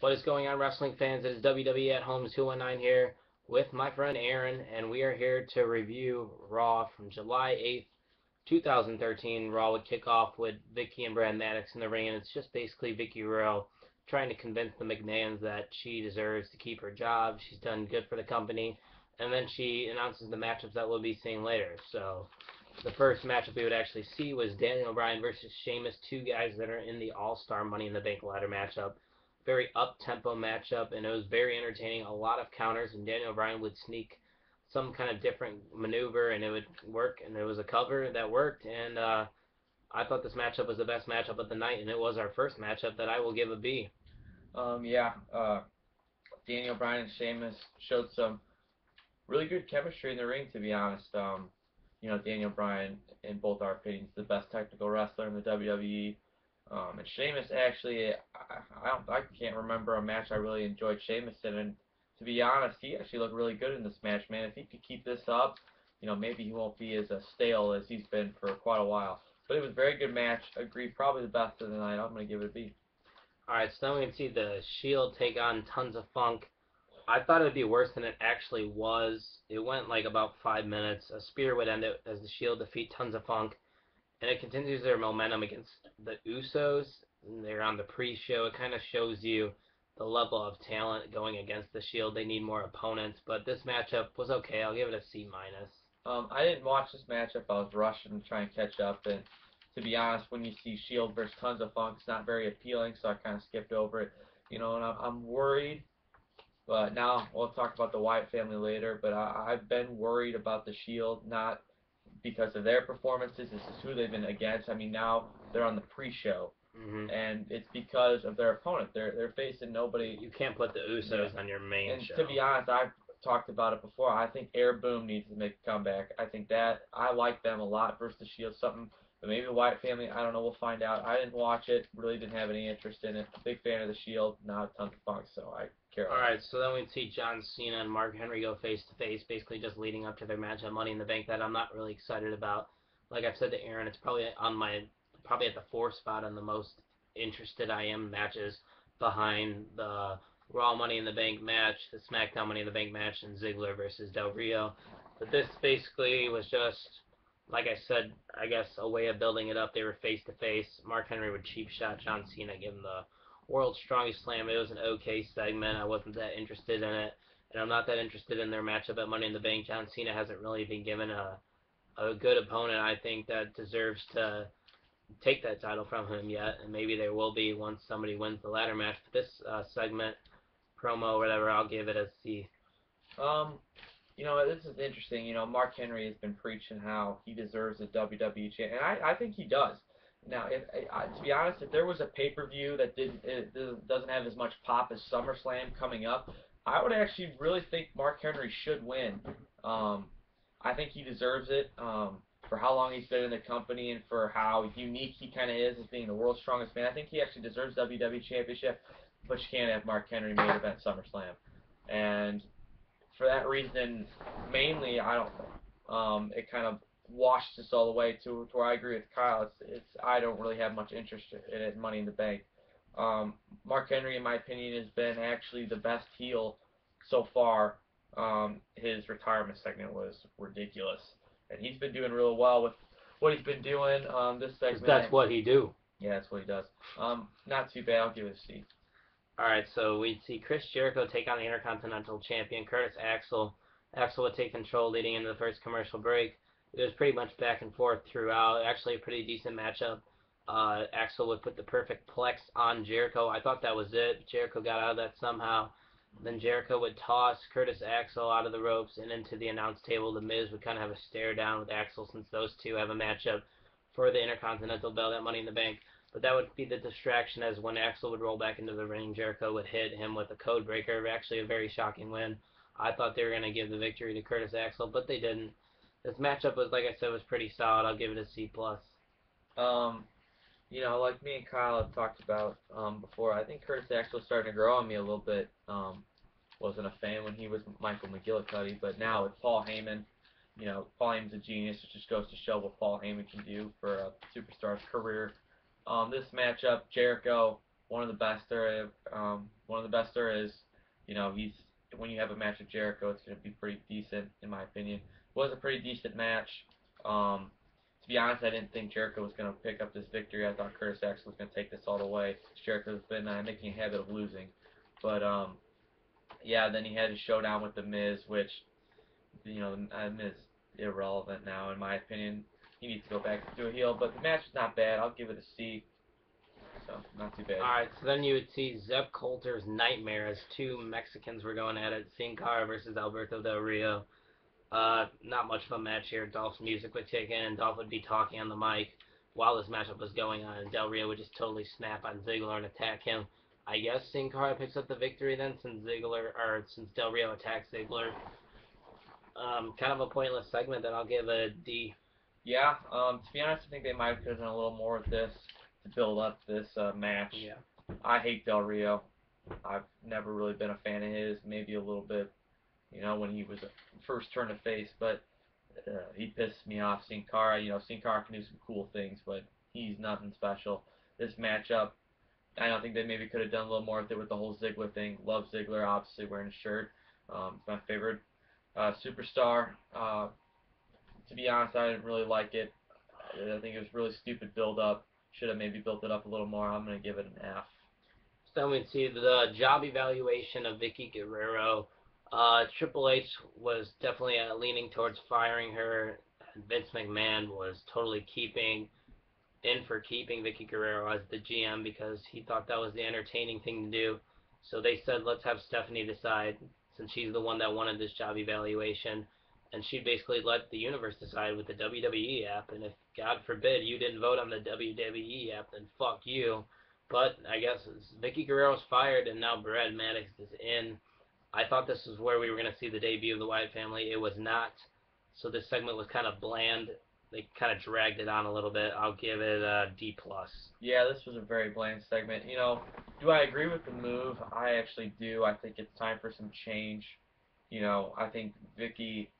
What is going on, wrestling fans? It is WWE at Home 219 here with my friend Aaron, and we are here to review Raw from July 8th, 2013. Raw would kick off with Vicky and Brad Maddox in the ring, and it's just basically Vicky Rowe trying to convince the McMahons that she deserves to keep her job. She's done good for the company, and then she announces the matchups that we'll be seeing later. So the first matchup we would actually see was Daniel Bryan versus Sheamus, two guys that are in the All-Star Money in the Bank ladder matchup. Very up-tempo matchup, and it was very entertaining. A lot of counters, and Daniel Bryan would sneak some kind of different maneuver, and it would work, and it was a cover that worked, and I thought this matchup was the best matchup of the night, and it was our first matchup that I will give a B. Yeah, Daniel Bryan and Sheamus showed some really good chemistry in the ring, to be honest. Daniel Bryan, in both our opinions, the best technical wrestler in the WWE. And Sheamus actually, I can't remember a match I really enjoyed Sheamus in. And to be honest, he actually looked really good in this match, man. If he could keep this up, maybe he won't be as stale as he's been for quite a while. But it was a very good match. Agreed, probably the best of the night. I'm gonna give it a B. Alright, so then we can see the Shield take on Tons of Funk. I thought it would be worse than it actually was. It went like about 5 minutes. A spear would end it as the Shield defeat Tons of Funk, and it continues their momentum against the Usos. They're on the pre-show. It kind of shows you the level of talent going against the Shield. They need more opponents, but this matchup was okay. I'll give it a C minus. I didn't watch this matchup. I was rushing to try and catch up, and to be honest, when you see Shield versus Tons of Funk, it's not very appealing, so I kind of skipped over it. And I'm worried, but now we'll talk about the Wyatt family later. But I've been worried about the Shield, not because of their performances. This is who they've been against. I mean, now they're on the pre-show, and it's because of their opponent. They're facing nobody. You can't put the Usos on your main And show. to be honest, I've talked about it before. I think Air Boom needs to make a comeback. I think that I like them a lot versus the Shield. Something, but maybe the Wyatt family. I don't know. We'll find out. I didn't watch it. Really didn't have any interest in it. Big fan of the Shield. Not a ton of funk, so I care. Alright, so then we'd see John Cena and Mark Henry go face to face, basically just leading up to their match at Money in the Bank that I'm not really excited about. Like I've said to Aaron, it's probably probably at the fourth spot on the most interested I am matches behind the Raw Money in the Bank match, the SmackDown Money in the Bank match, and Ziggler versus Del Rio. But this basically was just, like I said, I guess a way of building it up. They were face to face. Mark Henry would cheap shot John Cena, give him the World's Strongest Slam. It was an okay segment. I wasn't that interested in it, and I'm not that interested in their matchup at Money in the Bank. John Cena hasn't really been given a good opponent, I think, that deserves to take that title from him yet, and maybe there will be once somebody wins the ladder match. But this segment, promo, whatever, I'll give it a C. This is interesting. Mark Henry has been preaching how he deserves a WWE champ, and I think he does. Now, to be honest, if there was a pay-per-view that doesn't have as much pop as SummerSlam coming up, I would actually really think Mark Henry should win. I think he deserves it for how long he's been in the company and for how unique he kind of is as being the world's strongest man. I think he actually deserves WWE Championship, but you can't have Mark Henry main event SummerSlam. And for that reason, mainly, I don't it kind of washed us all the way to where I agree with Kyle. I don't really have much interest in it. Money in the Bank. Mark Henry, in my opinion, has been actually the best heel so far. His retirement segment was ridiculous, and he's been doing real well with what he's been doing. This segment. That's what he do. Yeah, that's what he does. Not too bad. I'll give it a C. Alright, so we'd see Chris Jericho take on the Intercontinental Champion, Curtis Axel. Axel would take control leading into the first commercial break. It was pretty much back and forth throughout. Actually, a pretty decent matchup. Axel would put the perfect plex on Jericho. I thought that was it. Jericho got out of that somehow. Then Jericho would toss Curtis Axel out of the ropes and into the announce table. The Miz would kind of have a stare down with Axel since those two have a matchup for the Intercontinental belt at Money in the Bank. But that would be the distraction, as when Axel would roll back into the ring, Jericho would hit him with a code breaker. Actually, a very shocking win. I thought they were going to give the victory to Curtis Axel, but they didn't. This matchup was, like I said, was pretty solid. I'll give it a C+. Like me and Kyle have talked about before, I think Curtis Axel was starting to grow on me a little bit. Wasn't a fan when he was Michael McGillicuddy, but now with Paul Heyman, Paul Heyman's a genius. It just goes to show what Paul Heyman can do for a superstar's career. This matchup, Jericho one of the best there. One of the best there is. He's when you have a match with Jericho, it's going to be pretty decent in my opinion. It was a pretty decent match. To be honest, I didn't think Jericho was going to pick up this victory. I thought Curtis Axel was going to take this all the way. Jericho's been making a habit of losing, but yeah. Then he had a showdown with the Miz, which Miz irrelevant now in my opinion. He needs to go back to a heel, but the match is not bad. I'll give it a C. So not too bad. Alright, so then you would see Zeb Coulter's Nightmare as two Mexicans were going at it. Sin Cara versus Alberto Del Rio. Not much of a match here. Dolph's music would kick in, and Dolph would be talking on the mic while this matchup was going on, and Del Rio would just totally snap on Ziggler and attack him. I guess Sin Cara picks up the victory then, since Del Rio attacks Ziggler. Kind of a pointless segment that I'll give a D. Yeah. To be honest, I think they might have done a little more with this to build up this match. Yeah. I hate Del Rio. I've never really been a fan of his. Maybe a little bit, when he was first turned to face, but he pisses me off. Sin Cara, Sin Cara can do some cool things, but he's nothing special. This matchup, I don't think they maybe could have done a little more with it with the whole Ziggler thing. Love Ziggler, obviously wearing a shirt. My favorite superstar. To be honest, I didn't really like it. I think it was really stupid build up. Should have maybe built it up a little more. I'm going to give it an F. So then we'd see the job evaluation of Vicky Guerrero. Triple H was definitely leaning towards firing her. Vince McMahon was totally keeping Vicky Guerrero as the GM because he thought that was the entertaining thing to do. So they said, let's have Stephanie decide, since she's the one that wanted this job evaluation. And she basically let the universe decide with the WWE app. And if, God forbid, you didn't vote on the WWE app, then fuck you. But I guess Vicky Guerrero's fired, and now Brad Maddox is in. I thought this was where we were going to see the debut of the Wyatt family. It was not. So this segment was kind of bland. They kind of dragged it on a little bit. I'll give it a D+. Yeah, this was a very bland segment. Do I agree with the move? I actually do. I think it's time for some change. I think Vicky,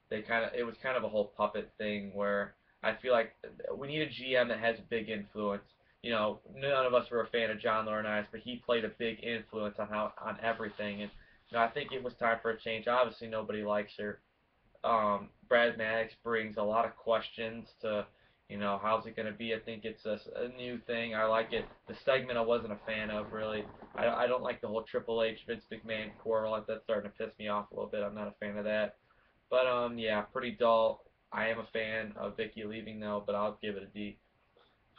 it was kind of a whole puppet thing where I feel like we need a GM that has a big influence. None of us were a fan of John Laurinaitis, but he played a big influence on everything. And I think it was time for a change. Obviously, nobody likes her. Brad Maddox brings a lot of questions to, how's it going to be? I think it's a new thing. I like it. The segment I wasn't a fan of, really. I don't like the whole Triple H, Vince McMahon quarrel. That's starting to piss me off a little bit. I'm not a fan of that. But, yeah, pretty dull. I am a fan of Vicky leaving, though, but I'll give it a D.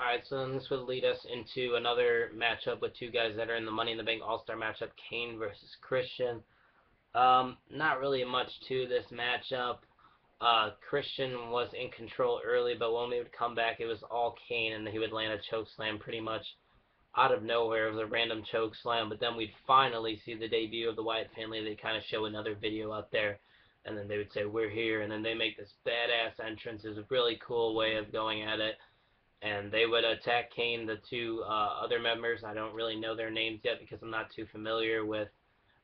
Alright, so then this would lead us into another matchup with two guys that are in the Money in the Bank All-Star matchup, Kane versus Christian. Not really much to this matchup. Christian was in control early, but when we would come back, it was all Kane, and he would land a choke slam pretty much out of nowhere. It was a random choke slam, but then we'd finally see the debut of the Wyatt family. They'd kind of show another video out there, and then they would say, we're here, and then they make this badass entrance. It was a really cool way of going at it. And they would attack Kane, the two other members. I don't really know their names yet because I'm not too familiar with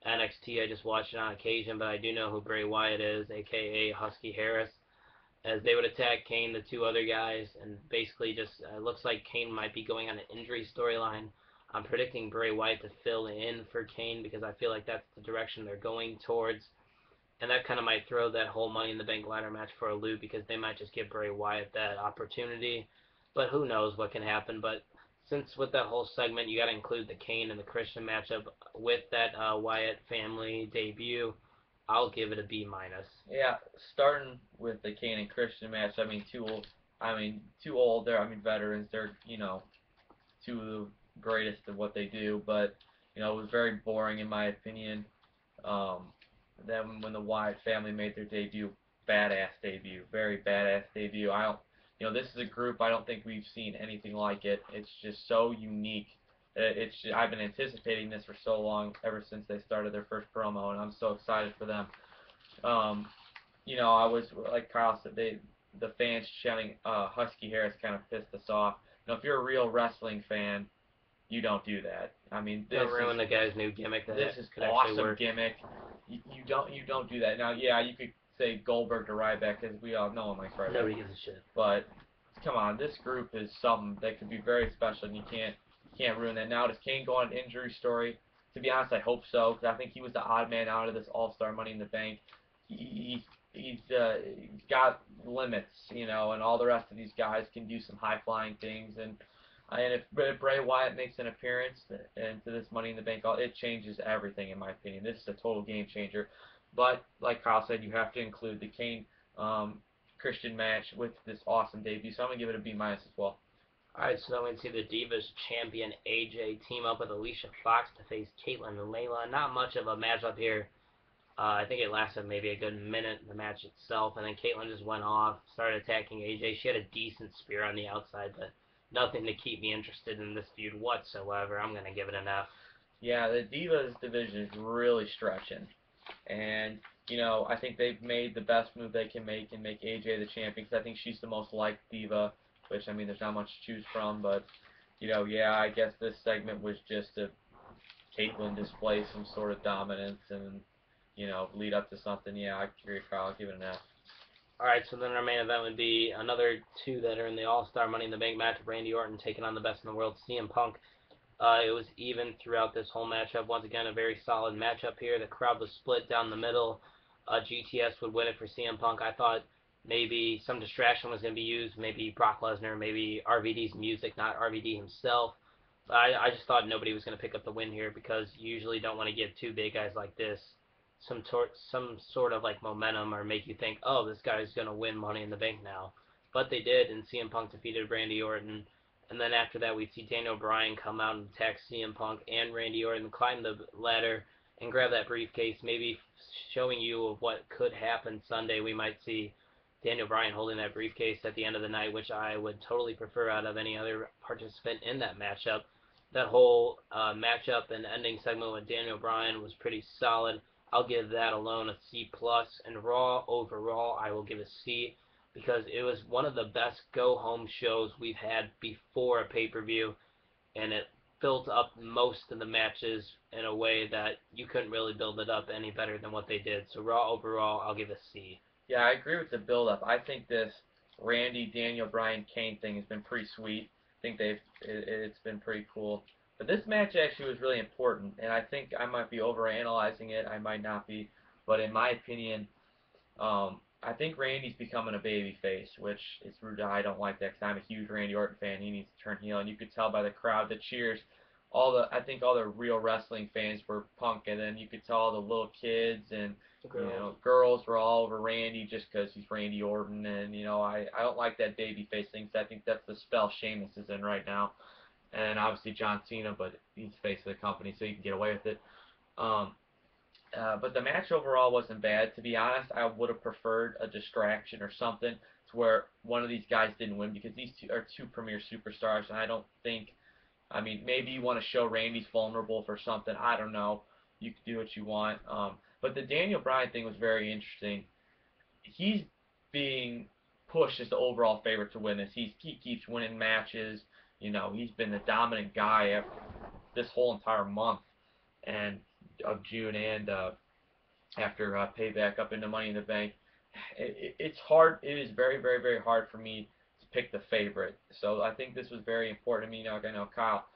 NXT. I just watch it on occasion, but I do know who Bray Wyatt is, aka Husky Harris. As they would attack Kane, the two other guys, and basically just looks like Kane might be going on an injury storyline. I'm predicting Bray Wyatt to fill in for Kane because I feel like that's the direction they're going towards. And that kind of might throw that whole Money in the Bank ladder match for a loop because they might just give Bray Wyatt that opportunity. But who knows what can happen. But since with that whole segment, you got to include the Kane and the Christian matchup with that Wyatt family debut, I'll give it a B-. Yeah, starting with the Kane and Christian match, too old. They're, veterans. They're, two of the greatest of what they do. But, it was very boring in my opinion. Then when the Wyatt family made their debut, badass debut. Very badass debut. This is a group I don't think we've seen anything like it. It's just so unique. I've been anticipating this for so long, ever since they started their first promo, and I'm so excited for them. I was like Kyle said, the fans chanting Husky Harris kind of pissed us off. If you're a real wrestling fan, you don't do that. Don't ruin the guy's new gimmick. This is could awesome work. Gimmick. You don't do that. Now, yeah, you could say Goldberg to Ryback, because we all know him like Nobody gives a shit. But come on, this group is something that could be very special, and you can't you can't ruin that. Now, does Kane go on an injury story? To be honest, I hope so, because I think he was the odd man out of this All-Star Money in the Bank. He's got limits, and all the rest of these guys can do some high-flying things. And if Bray Wyatt makes an appearance into this Money in the Bank, it changes everything, in my opinion. This is a total game changer. But, like Kyle said, you have to include the Kane Christian match with this awesome debut. So I'm going to give it a B- as well. Alright, so then we see the Divas champion AJ team up with Alicia Fox to face Caitlyn and Layla. Not much of a matchup here. I think it lasted maybe a good minute, the match itself, and then Caitlyn just went off, started attacking AJ. She had a decent spear on the outside, but nothing to keep me interested in this feud whatsoever. I'm going to give it an F. Yeah, the Divas division is really stretching. And, I think they've made the best move they can make and make AJ the champion, because I think she's the most liked diva, which, there's not much to choose from. But, I guess this segment was just to Caitlyn display some sort of dominance and, lead up to something. Yeah, I agree, Kyle. I'll give it an F. Alright, so then our main event would be another two that are in the All-Star Money in the Bank match. Randy Orton taking on the best in the world, CM Punk. It was even throughout this whole matchup. Once again, a very solid matchup here. The crowd was split down the middle. GTS would win it for CM Punk. I thought maybe some distraction was going to be used. Maybe Brock Lesnar, maybe RVD's music, not RVD himself. But I just thought nobody was going to pick up the win here, because you usually don't want to give two big guys like this some sort of like momentum, or make you think, oh, this guy's going to win Money in the Bank now. But they did, and CM Punk defeated Randy Orton. And then after that, we see Daniel Bryan come out and attack CM Punk and Randy Orton, climb the ladder and grab that briefcase, maybe showing you of what could happen Sunday. We might see Daniel Bryan holding that briefcase at the end of the night, which I would totally prefer out of any other participant in that matchup. That whole matchup and ending segment with Daniel Bryan was pretty solid. I'll give that alone a C+. And Raw overall, I will give a C, because it was one of the best go-home shows we've had before a pay-per-view, and it built up most of the matches in a way that you couldn't really build it up any better than what they did. So Raw overall, I'll give a C. Yeah, I agree with the build-up. I think this Randy, Daniel Bryan, Kane thing has been pretty sweet. I think it's been pretty cool. But this match actually was really important, and I think I might be overanalyzing it. I might not be, but in my opinion, I think Randy's becoming a babyface, which is rude. I don't like that, because I'm a huge Randy Orton fan. He needs to turn heel, and you could tell by the crowd that cheers. I think all the real wrestling fans were Punk, and then you could tell all the little kids and girls were all over Randy just because he's Randy Orton, and I don't like that babyface thing. So I think that's the spell Sheamus is in right now, and obviously John Cena, but he's the face of the company, so you can get away with it. But the match overall wasn't bad. To be honest, I would have preferred a distraction or something to where one of these guys didn't win, because these two are two premier superstars, and I don't think, maybe you want to show Randy's vulnerable for something. I don't know. You can do what you want. But the Daniel Bryan thing was very interesting. He's being pushed as the overall favorite to win this. He keeps winning matches. He's been the dominant guy this whole entire month of June, and after Payback up into Money in the Bank. It's hard. It is very, very, very hard for me to pick the favorite. So I think this was very important to me. I know Kyle,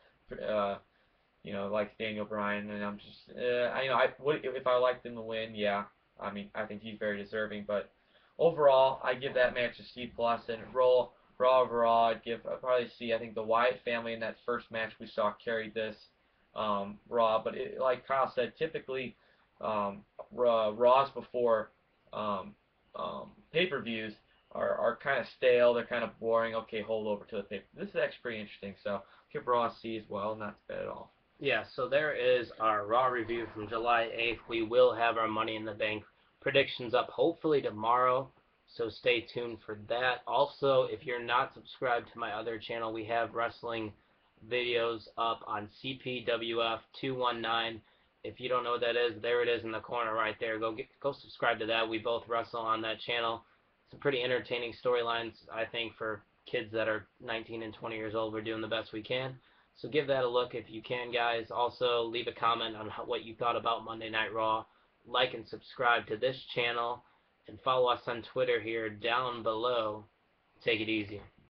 likes Daniel Bryan, and I'm just, if I liked him to win, yeah. I think he's very deserving. But overall, I give that match a C+, and Raw overall, I'd probably C. I think the Wyatt family in that first match we saw carried this Raw, but like Kyle said, typically Raws before pay-per-views are kind of stale. They're kind of boring. Okay, hold over to the pay. This is actually pretty interesting. So give Raw a C as well. Not bad at all. Yeah, so there is our Raw review from July 8th. We will have our Money in the Bank predictions up hopefully tomorrow, so stay tuned for that. Also, if you're not subscribed to my other channel, we have wrestling videos up on CPWF219. If you don't know what that is, there it is in the corner right there. Go subscribe to that. We both wrestle on that channel. Some pretty entertaining storylines, I think, for kids that are 19 and 20 years old. We're doing the best we can. So give that a look if you can, guys. Also, leave a comment on what you thought about Monday Night Raw. Like and subscribe to this channel, and follow us on Twitter here down below. Take it easy.